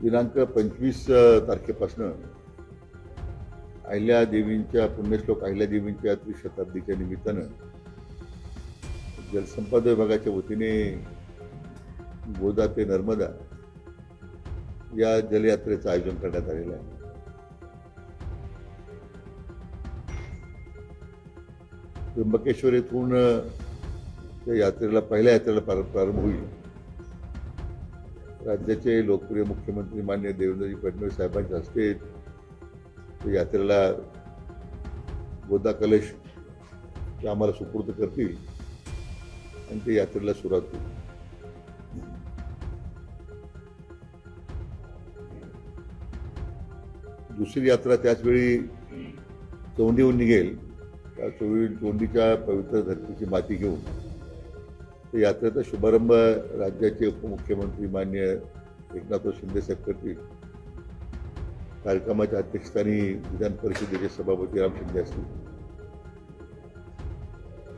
दिनांक 25 तारखेपासून अहिल्यादेवींच्या पुण्यश्लोक अहिल्यादेवींच्या त्रिशताब्दीच्या निमित्तानं जलसंपदा विभागाच्या वतीने गोदा ते नर्मदा या जलयात्रेचं आयोजन करण्यात आलेलं आहे. त्र्यंबकेश्वर येथून त्या यात्रेला पहिल्या यात्रेला प्रारंभ होईल. राज्याचे लोकप्रिय मुख्यमंत्री माननीय देवेंद्रजी फडणवीस साहेबांच्या हस्ते त्या यात्रेला गोदा कलश ते आम्हाला सुपूर्द करतील आणि ते यात्रेला सुरुवात होईल. दुसरी यात्रा त्याचवेळी चौंडीहून निघेल. त्या चौंडीच्या पवित्र धरतीची माती घेऊन त्या यात्रेचा शुभारंभ राज्याचे उपमुख्यमंत्री माननीय एकनाथ शिंदे साहेब करतील. कार्यक्रमाच्या अध्यक्षस्थानी विधान परिषदेचे सभापती राम शिंदे असतील.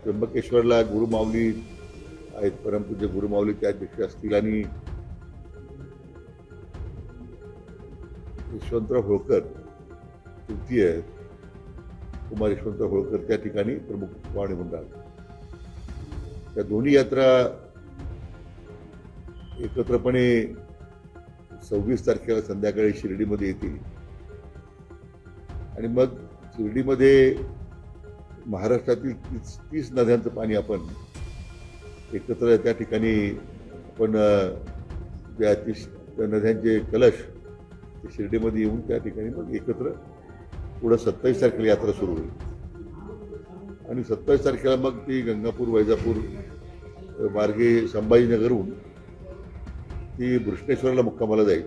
त्र्यंबकेश्वरला गुरुमाऊली आहेत, परमपूज्य गुरुमाऊली ते अध्यक्ष असतील आणि यशवंतराव होळकर तृतीय कुमार यशवंतराव होळकर त्या ठिकाणी प्रमुख पाहुणे म्हणून राहतात. त्या दोन्ही यात्रा एकत्रपणे 26 तारखेला संध्याकाळी शिर्डीमध्ये येतील आणि मग शिर्डीमध्ये महाराष्ट्रातील 30 नद्यांचं पाणी आपण एकत्र त्या ठिकाणी आपण त्या 30 नद्यांचे कलश शिर्डीमध्ये येऊन त्या ठिकाणी मग एकत्र पुढं 27 तारखेला यात्रा सुरू होईल आणि 27 तारखेला मग ती गंगापूर वैजापूर मार्गे संभाजीनगरहून ती भृष्णेश्वरला मुक्कामाला जाईल.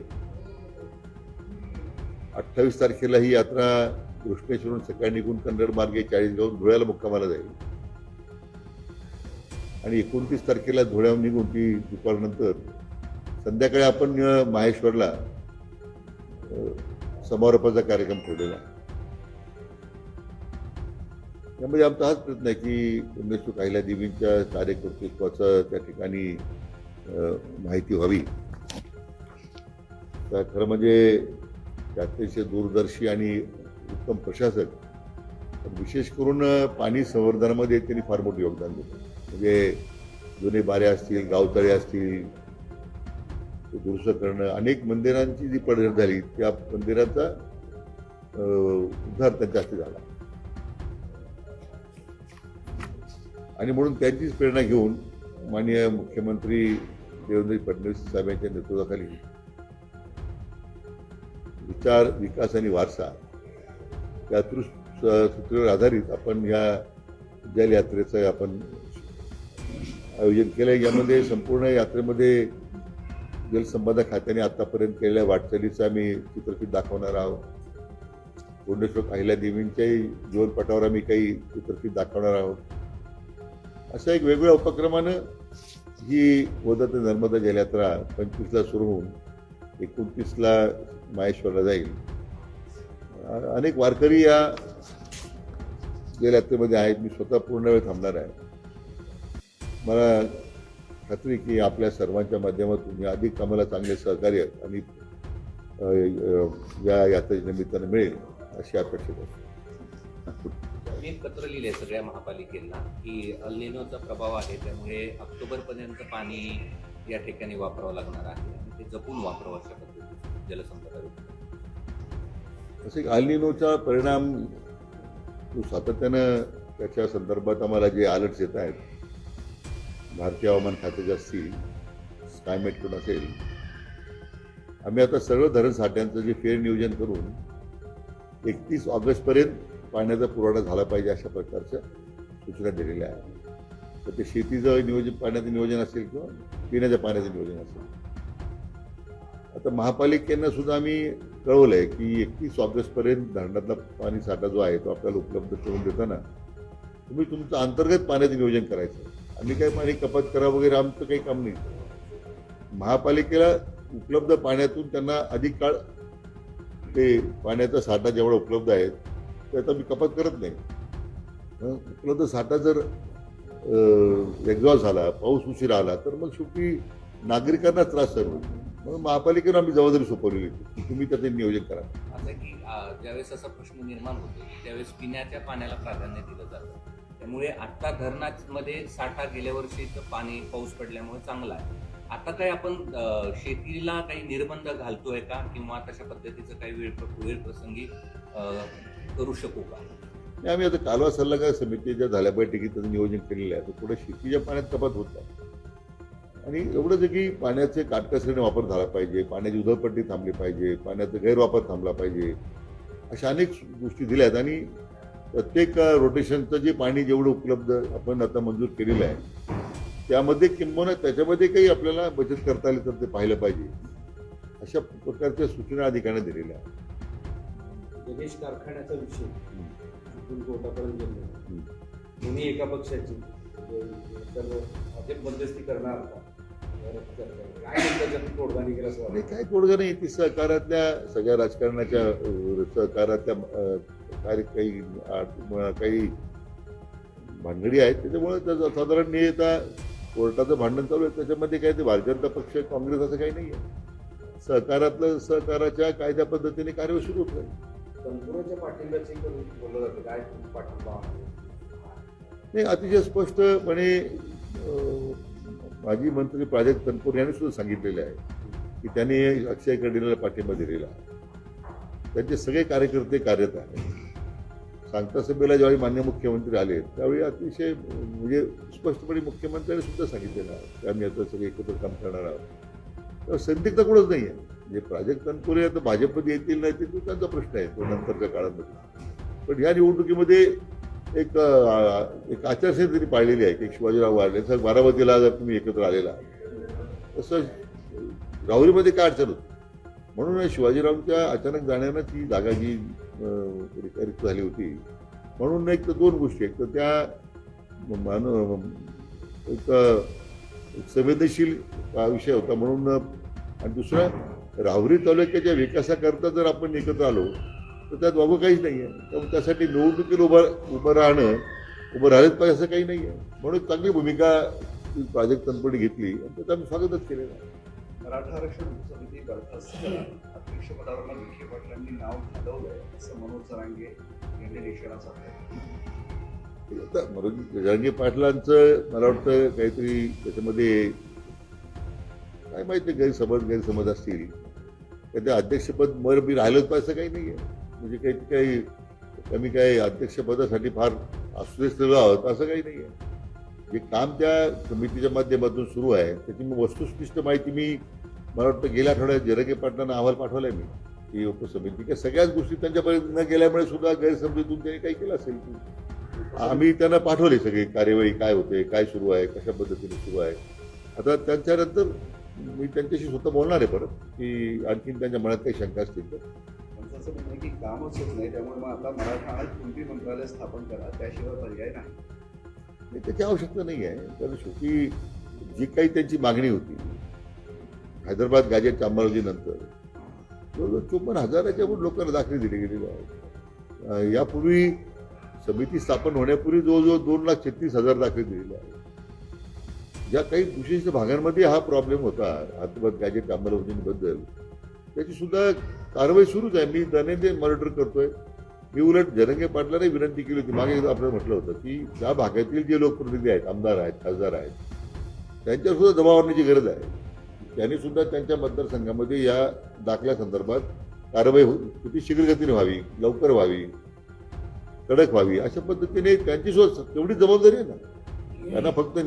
28 तारखेला ही यात्रा भृष्णेश्वरून सकाळी निघून कन्नड मार्गे 40गावून धुळ्याला मुक्कामाला जाईल आणि 29 तारखेला धुळ्याहून निघून ती दुपारनंतर संध्याकाळी आपण माहेश्वरला समारोपाचा कार्यक्रम ठेवलेला आहे. त्यामध्ये आमचा हाच प्रयत्न आहे की पुण्यश्लोक अहिल्यादेवींच्या कार्यकर्तृत्वाचं त्या ठिकाणी माहिती व्हावी. तर खरं म्हणजे अतिशय दूरदर्शी आणि उत्तम प्रशासक विशेष करून पाणी संवर्धनामध्ये त्यांनी फार मोठं योगदान दिलं. म्हणजे जुने बारे असतील, गावतळे असतील, दुरुस्त करणं, अनेक मंदिरांची जी पडझड झाली त्या मंदिराचा उद्धार त्यांच्या हस्ते झाला आणि म्हणून त्यांचीच प्रेरणा घेऊन माननीय मुख्यमंत्री देवेंद्र फडणवीस साहेबांच्या नेतृत्वाखाली विचार, विकास आणि वारसा या सूत्रावर आधारित आपण ह्या जलयात्रेचं आपण आयोजन केलं. यामध्ये संपूर्ण यात्रेमध्ये जलसंपदा खात्याने आतापर्यंत केलेल्या वाटचालीचं आम्ही चित्रफित दाखवणार आहोत. पुण्यश्लोक अहिल्यादेवींच्याही जीवनपटावर आम्ही काही चित्रफित दाखवणार आहोत. अशा एक वेगवेगळ्या उपक्रमानं ही गोदा ते नर्मदा जलयात्रा 25ला सुरू होऊन 29ला माहेश्वरला जाईल. अनेक वारकरी या जलयात्रेमध्ये आहेत. मी स्वतः पूर्ण वेळ थांबणार आहे. मला खात्री की आपल्या सर्वांच्या माध्यमातून अधिक आम्हाला चांगले सहकार्य आणि या यात्रेच्या निमित्तानं मिळेल अशी अपेक्षा करतो. मी पत्र लिहिले सगळ्या महापालिकेला की अल निनोचा प्रभाव आहे, त्यामुळे ऑक्टोबरपर्यंत पाणी या ठिकाणी वापरावं लागणार आहे आणि ते जपून वापरावं अशा पद्धतीने जलसंपदा. तसे अल निनोचा परिणाम सातत्यानं त्याच्या संदर्भात आम्हाला जे अलर्ट्स येत आहेत, भारतीय हवामान खात्याचे असतील, स्कायमेटकडून असेल, आम्ही आता सर्व धरण साठ्यांचं जे फेर नियोजन करून 31 ऑगस्टपर्यंत पाण्याचा पुरवठा झाला पाहिजे अशा प्रकारच्या सूचना दिलेल्या आहेत. तर ते शेतीचं नियोजन, पाण्याचं नियोजन असेल किंवा पिण्याच्या पाण्याचं नियोजन असेल. आता महापालिकेनं सुद्धा आम्ही कळवलं आहे की 31 ऑगस्टपर्यंत धरणातला पाणी साठा जो आहे तो आपल्याला उपलब्ध करून देताना तुम्ही तुमचं अंतर्गत पाण्याचं नियोजन करायचं. आम्ही काही पाणी कपात करा वगैरे आमचं काही काम नाही. महापालिकेला उपलब्ध पाण्यातून त्यांना अधिक काळ ते पाण्याचा साठा जेवढा उपलब्ध आहे त्याचा मी कपात करत नाही. उपलब्ध साठा जर एक्झॉस्ट झाला, पाऊस उशिरा आला तर मग शेवटी नागरिकांना त्रास सर्व. म्हणून महापालिकेनं आम्ही जबाबदारी सोपवलेली होती की तुम्ही त्याचं नियोजन करा. असं आहे की ज्यावेळेस असा प्रश्न निर्माण होतो त्यावेळेस पिण्याच्या पाण्याला प्राधान्य दिलं जातं. त्यामुळे आता धरणामध्ये साठा गेल्या वर्षीचं पाणी पाऊस पडल्यामुळे चांगला आहे. आता काही आपण शेतीला काही निर्बंध घालतोय का किंवा तशा पद्धतीचं काही वेळ प्रसंगी करू शकू का? आणि आम्ही आता कालवा सल्लागार समितीच्या झाल्या बैठकीत त्याचं नियोजन केलेलं आहे. तर पुढे शेतीच्या पाण्यात कपात होत नाही आणि एवढंच आहे की पाण्याचे काटकसरीने वापर झाला पाहिजे, पाण्याची उधळपट्टी थांबली पाहिजे, पाण्याचा गैरवापर थांबला पाहिजे, अशा अनेक गोष्टी दिल्या आहेत. आणि प्रत्येक रोटेशनचं जे पाणी जेवढं उपलब्ध आपण आता मंजूर केलेलं आहे त्यामध्ये किंबहुना त्याच्यामध्ये काही आपल्याला बचत करता आली तर ते पाहिलं पाहिजे, अशा प्रकारच्या सूचना अधिकाऱ्यांनी दिलेल्या आहेत. गणेश कारखान्याचा विषय इथून कोर्टापर्यंत गेलो. दोन्ही एका पक्षाची तर भाजप मध्यस्थी करणार का? काय त्याच्यात तोडगा निघेल असं आणि वाटतं? काय तोडगा नाही. ती सहकारातल्या सगळ्या राजकारणाच्या सहकारातल्या काही भानगडी आहेत. त्याच्यामुळे त्याचं साधारण नियता कोर्टाचं भांडण चालू आहे. त्याच्यामध्ये काय ते भारतीय जनता पक्ष काँग्रेस असं काही नाही आहे. सहकाराच्या कायद्या पद्धतीने कार्यवाही सुरू होत आहे. तनपुराच्या पाठिंब्याची बोललं जातं काय पाठिंबा नाही, अतिशय स्पष्टपणे माजी मंत्री प्राजक्त तनपूर यांनी सुद्धा सांगितलेले आहे की त्यांनी अक्षय कर्डिलेला पाठिंबा दिलेला आहे. त्यांचे सगळे कार्यकर्ते कार्यरत आहेत. सांगता सभेला ज्यावेळी मान्य मुख्यमंत्री आले त्यावेळी अतिशय म्हणजे स्पष्टपणे मुख्यमंत्र्यांनी सुद्धा सांगितलेलं आहे की आम्ही आता सगळे एकत्र काम करणार आहोत. तर संदिग्ध कोणच नाही आहे. म्हणजे प्राजक्त तनपुरे आता भाजपमध्ये येतील नाही ते त्यांचा प्रश्न आहे तो नंतरच्या काळामध्ये. पण ह्या निवडणुकीमध्ये एक आचारसंहिता त्यांनी पाळलेली आहे की शिवाजीराव वाढले बारामतीला जर तुम्ही एकत्र आलेला आहात तसं राहुरीमध्ये काय अडचण होती. म्हणून शिवाजीरावांच्या अचानक जाण्यानं ती जागा जी रिक्त झाली होती. म्हणून एक तर दोन गोष्टी, एक तर त्या एक संवेदनशील विषय होता म्हणून, आणि दुसरा राहुरी तालुक्याच्या विकासाकरता जर आपण एकत्र आलो तर त्यात बाबा काहीच नाही आहे. त्यामुळे त्यासाठी निवडणुकीत उभं राहिलंच पाहिजे असं काही नाही आहे. म्हणून चांगली भूमिका प्राजक्त तनपुरे घेतली आणि त्याचं आम्ही स्वागतच केलेलं आहे. मराठा आरक्षण समिती बरखास्त करा, अध्यक्षपदावरला विखे पाटलांनी नाव घालवलंय असं मनोज जरांगे यांनी निशाणा साधलाय. जरांगे पाटलांचं मला वाटतं काहीतरी त्याच्यामध्ये काय माहिती गैरसमज असतील. त्या अध्यक्षपद मी राहिलंच पाहिजे असं काही नाही आहे. म्हणजे काही काय अध्यक्षपदासाठी फार आश्रयस्थळ आहोत असं काही नाही आहे. जे काम त्या समितीच्या माध्यमातून सुरू आहे त्याची वस्तुनिष्ठ माहिती मला वाटतं गेल्या आठवड्यात जरांगे पाटलांना अहवाल पाठवलाय मी की उपसमिती की सगळ्याच गोष्टी त्यांच्यापर्यंत न गेल्यामुळे सुद्धा गैरसमजूतून त्यांनी काही केलं असेल. आम्ही त्यांना पाठवले सगळी कार्यवाही काय होते, काय सुरू आहे, कशा पद्धतीने सुरू आहे. आता त्यांच्यानंतर मी त्यांच्याशी स्वतः बोलणार आहे परत की आणखीन त्यांच्या मनात काही शंका असतील तर. त्यांचं असं म्हणणं आहे की कामच होत नाही, त्यामुळे मग आता मराठा आणि कुणबी मंत्रालय स्थापन करा, त्याशिवाय पर्याय नाही. त्याची आवश्यकता नाही आहे. कारण शेवटी जी काही त्यांची मागणी होती हैदराबाद गॅजेटच्या अंमलबजावणीनंतर जवळजवळ 54,000च्या वर लोकांना दाखले दिले गेलेले आहेत. यापूर्वी समिती स्थापन होण्यापूर्वी जवळजवळ 2,36,000 दाखले दिलेले आहेत. ज्या काही विशिष्ट भागांमध्ये हा प्रॉब्लेम होता हैदराबाद गॅजेट अंमलबजावणीबद्दल त्याची सुद्धा कारवाई सुरूच आहे. मी दैनंदिन मॉनिटर करतोय. मी उलट जरांगे पाटलांनी विनंती केली होती, मागे आपल्याला म्हटलं होतं की त्या भागातील जे लोकप्रतिनिधी आहेत, आमदार आहेत, खासदार आहेत, त्यांच्यावर सुद्धा दबाव आणण्याची गरज आहे. त्यांनी सुद्धा त्यांच्या मतदारसंघामध्ये या दाखल्यासंदर्भात कारवाई किती शीघ्रगतीने व्हावी, लवकर व्हावी, कडक व्हावी अशा पद्धतीने त्यांची सुद्धा तेवढी जबाबदारी आहे ना. त्यांना फक्त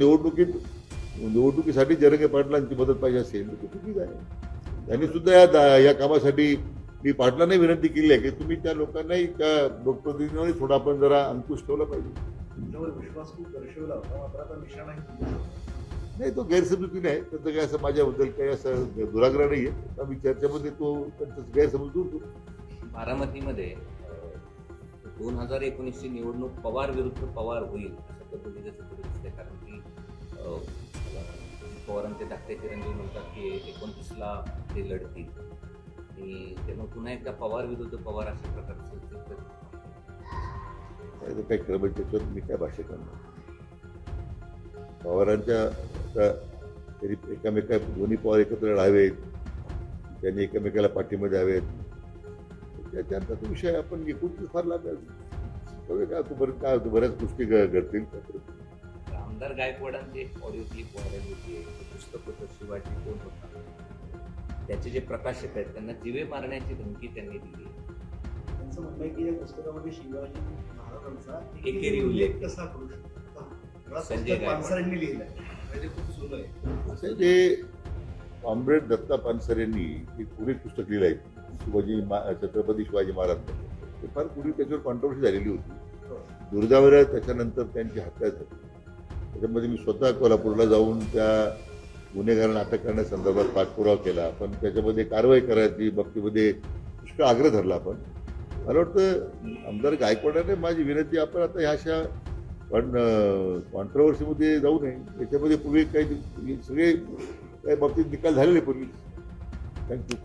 निवडणुकीसाठी जरांगे पाटलांची मदत पाहिजे असेल तर चुकीच आहे. त्यांनी सुद्धा या कामासाठी मी पाटलांनाही विनंती केली आहे की तुम्ही त्या लोकांनाही त्या लोकप्रतिनिधींनाही थोडा आपण जरा अंकुश ठेवला पाहिजे. तुमच्यावर विश्वास खूप दर्शवला होता, मात्र आता निशाणा नाही, तो गैरसमजुती आहे. त्याचं काय असं माझ्याबद्दल काही असं दुराग्रह नाही आहे. आम्ही चर्चेमध्ये तो त्यांचा गैरसमज दूर करू. बारामतीमध्ये 2019ची निवडणूक पवार विरुद्ध पवार होईल अशा पद्धतीचं चित्र दिसतंय. कारण की पवारांचे धाकटे चिरंजीव म्हणतात की 29ला ते लढतील आणि त्यामुळे पुन्हा एकदा पवार विरुद्ध पवार अशा प्रकारचं चित्र काही क्रम त्याच्यावर मी काय भाष्य करणार. पवारांच्या आता तरी एकामेका दोन्ही पवार एकत्र राहावेत त्यांनी एकमेकाला पाठिंबा द्यावेत. त्यांचा तो विषय आपण एकूणच फार लाभ आहे. बघूया काय होतं, बरं काय होतं, बऱ्याच गोष्टी घडतील. आमदार गायकवाडांची एक ऑडिओ क्लिप व्हायरल होती. पुस्तक होतं शिवाजी कोण होता, त्याचे जे प्रकाशक आहेत त्यांना जीवे मारण्याची धमकी त्यांनी दिली. त्यांचं म्हणणं आहे की या पुस्तकामध्ये शिवाजी महाराजांचा एकेरी उल्लेख कसा करू शकतो. संजय गायकवाड. पानसरेंनी लिहिलंय म्हणजे खूप जुनं आहे. असं जे कॉम्रेड दत्ता पानसर यांनी एक पूर्वी पुस्तक लिहिलं आहे छत्रपती शिवाजी महाराज. ते फार पूर्वी त्याच्यावर कॉन्ट्रोवर्सी झालेली होती. दुर्दैवाने त्याच्यानंतर त्यांची हत्या झाली. त्याच्यामध्ये मी स्वतः कोल्हापूरला जाऊन त्या गुन्हेगारांना अटक करण्यासंदर्भात पाठपुरावा केला. पण त्याच्यामध्ये कारवाई करायची बाबतीमध्ये पुष्कळ आग्रह धरला. आपण मला वाटतं आमदार गायकवाडाने माझी विनंती, आपण आता ह्या अशा कॉन्ट्रोवर्सीमध्ये जाऊ नये. याच्यामध्ये पूर्वी काही सगळे काही बाबतीत निकाल झालेले पूर्वी. थँक्यू.